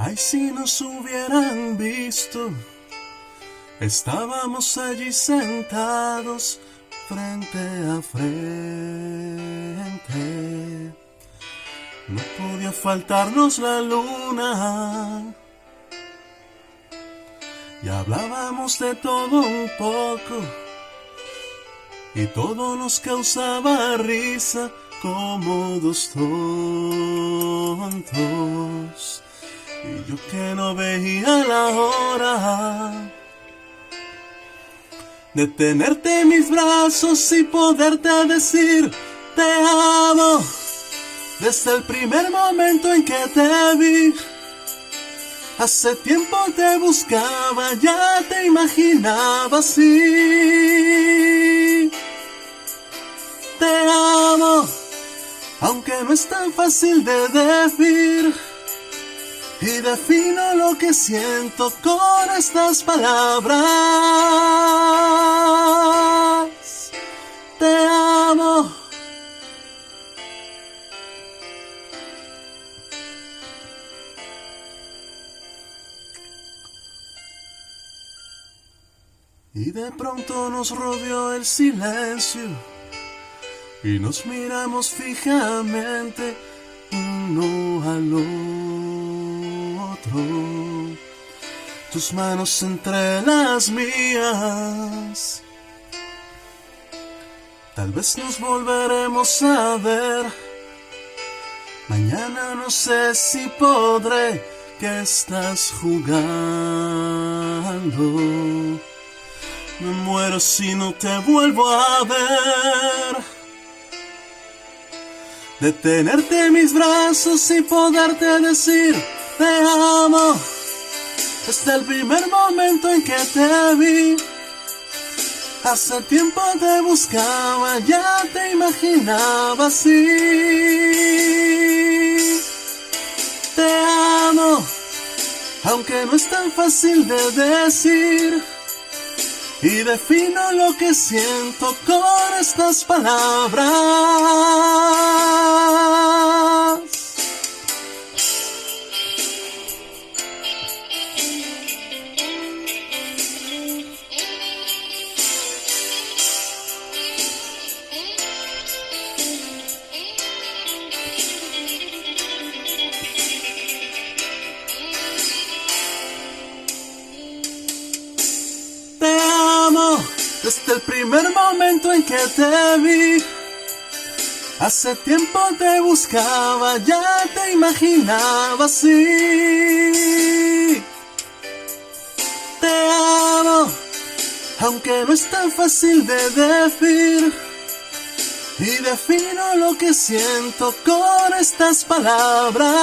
Ay, si nos hubieran visto, estábamos allí sentados frente a frente. No podía faltarnos la luna. Y hablábamos de todo un poco, y todo nos causaba risa como dos tontos. Y yo que no veía la hora de tenerte en mis brazos y poderte decir te amo. Desde el primer momento en que te vi, hace tiempo te buscaba, ya te imaginaba así. Te amo, aunque no es tan fácil de decir. Y defino lo que siento con estas palabras. Te amo. Y de pronto nos rodeó el silencio y nos miramos fijamente uno al otro. Tus manos entre las mías. Tal vez nos volveremos a ver. Mañana no sé si podré. ¿Qué estás jugando? Me muero si no te vuelvo a ver. De tenerte en mis brazos y poderte decir te amo. Desde el primer momento en que te vi, hace tiempo te buscaba, ya te imaginaba así. Te amo, aunque no es tan fácil de decir. Y defino lo que siento con estas palabras. Desde el primer momento en que te vi, hace tiempo te buscaba, ya te imaginaba así. Te amo, aunque no es tan fácil de decir. Y defino lo que siento con estas palabras.